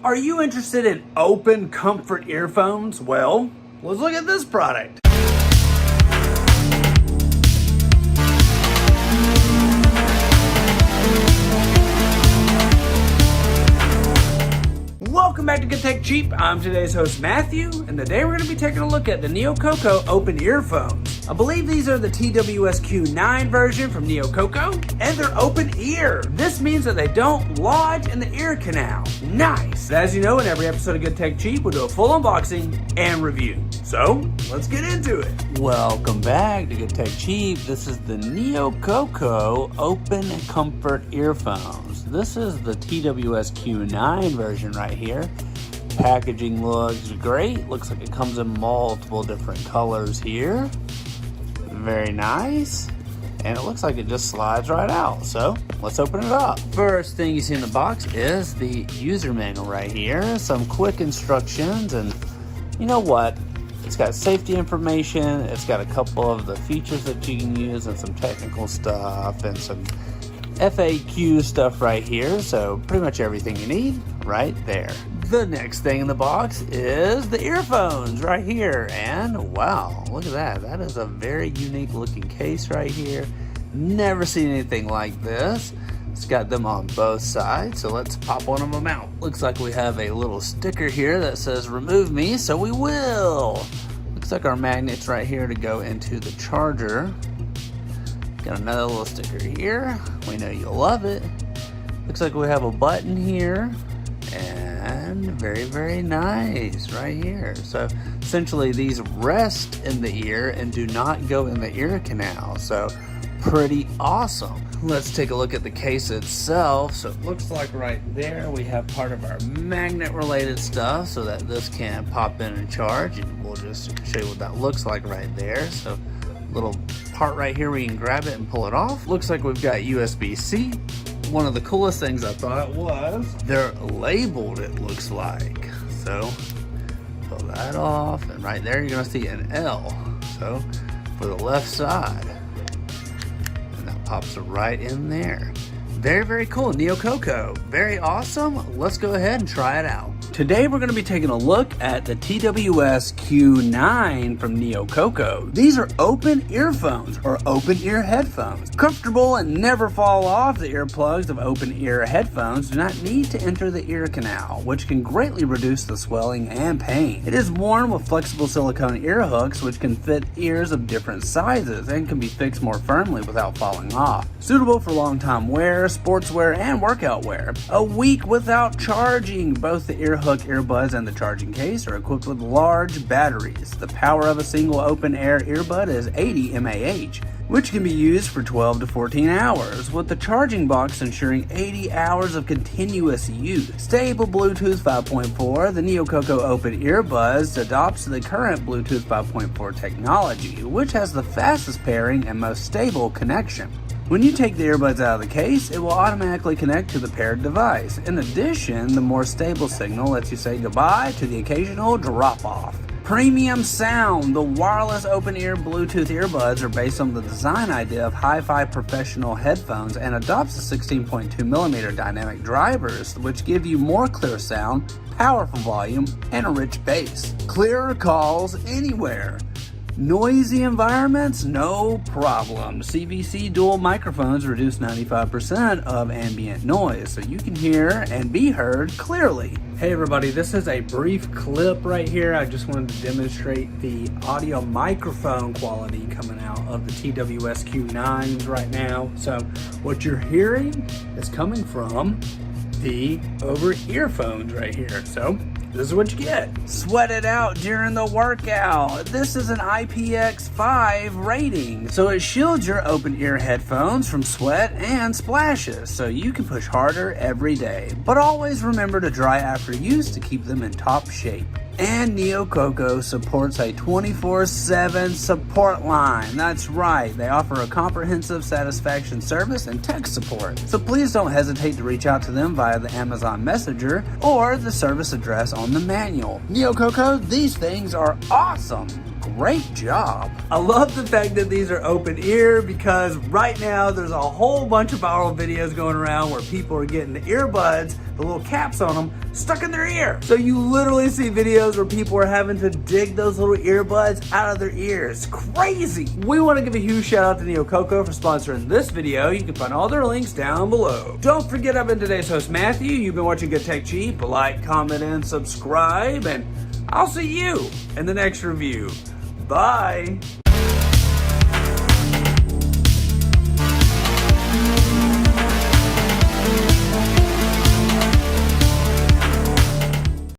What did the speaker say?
Are you interested in open comfort earphones? Well, let's look at this product. Welcome back to Good Tech Cheap. I'm today's host Matthew, and today we're going to be taking a look at the NEOQOQO open earphones. I believe these are the TWS-Q9 version from NEOQOQO, and they're open ear. This means that they don't lodge in the ear canal. Nice! As you know, in every episode of Good Tech Cheap, we'll do a full unboxing and review. So, let's get into it. Welcome back to Good Tech Cheap. This is the NEOQOQO open comfort earphones. This is the TWS-Q9 version right here. Packaging looks great. Looks like it comes in multiple different colors here. Very nice. And it looks like it just slides right out. So let's open it up. First thing you see in the box is the user manual right here. Some quick instructions, and you know what? It's got safety information. It's got a couple of the features that you can use and some technical stuff and some FAQ stuff right here. So pretty much everything you need right there. The next thing in the box is the earphones right here. And wow, look at that. That is a very unique looking case right here. Never seen anything like this. It's got them on both sides, so let's pop one of them out. Looks like we have a little sticker here that says remove me, so we will. Looks like our magnets right here to go into the charger. Got another little sticker here. We know you'll love it. Looks like we have a button here. And very, very nice right here. So essentially these rest in the ear and do not go in the ear canal. So pretty awesome. Let's take a look at the case itself. So it looks like right there we have part of our magnet related stuff so that this can pop in and charge, and we'll just show you what that looks like right there. So little part right here where you can grab it and pull it off. Looks like we've got USB-C. One of the coolest things I thought was they're labeled, it looks like. So pull that off, and right there you're gonna see an L. So for the left side, and that pops right in there. Very, very cool. NEOQOQO, very awesome. Let's go ahead and try it out. Today we're going to be taking a look at the TWS-Q9 from NEOQOQO. These are open earphones or open ear headphones. Comfortable and never fall off, the earplugs of open ear headphones do not need to enter the ear canal, which can greatly reduce the swelling and pain. It is worn with flexible silicone ear hooks, which can fit ears of different sizes and can be fixed more firmly without falling off. Suitable for long time wear, sportswear, and workout wear. A week without charging. Both the ear hook earbuds and the charging case are equipped with large batteries. The power of a single open air earbud is 80 mAh, which can be used for 12 to 14 hours, with the charging box ensuring 80 hours of continuous use. Stable Bluetooth 5.4, the NEOQOQO Open Earbuds adopts the current Bluetooth 5.4 technology, which has the fastest pairing and most stable connection. When you take the earbuds out of the case, it will automatically connect to the paired device. In addition, the more stable signal lets you say goodbye to the occasional drop-off. Premium sound. The wireless open-ear Bluetooth earbuds are based on the design idea of hi-fi professional headphones and adopts the 16.2mm dynamic drivers, which give you more clear sound, powerful volume, and a rich bass. Clearer calls anywhere. Noisy environments? No problem. CVC dual microphones reduce 95% of ambient noise, so you can hear and be heard clearly. Hey everybody, this is a brief clip right here. I just wanted to demonstrate the audio microphone quality coming out of the TWS-Q9s right now. So what you're hearing is coming from the over earphones right here. So this is what you get. Sweat it out during the workout. This is an IPX rating, so it shields your open ear headphones from sweat and splashes, so you can push harder every day. But always remember to dry after use to keep them in top shape. And NEOQOQO supports a 24/7 support line. That's right, they offer a comprehensive satisfaction service and tech support. So please don't hesitate to reach out to them via the Amazon Messenger or the service address on the manual. NEOQOQO, these things are awesome. Great job. I love the fact that these are open ear because right now there's a whole bunch of viral videos going around where people are getting the earbuds, the little caps on them, stuck in their ear. So you literally see videos where people are having to dig those little earbuds out of their ears. Crazy. We want to give a huge shout out to NEOQOQO for sponsoring this video. You can find all their links down below. Don't forget, I've been today's host, Matthew. You've been watching Good Tech Cheap. Like, comment, and subscribe, and I'll see you in the next review. Bye.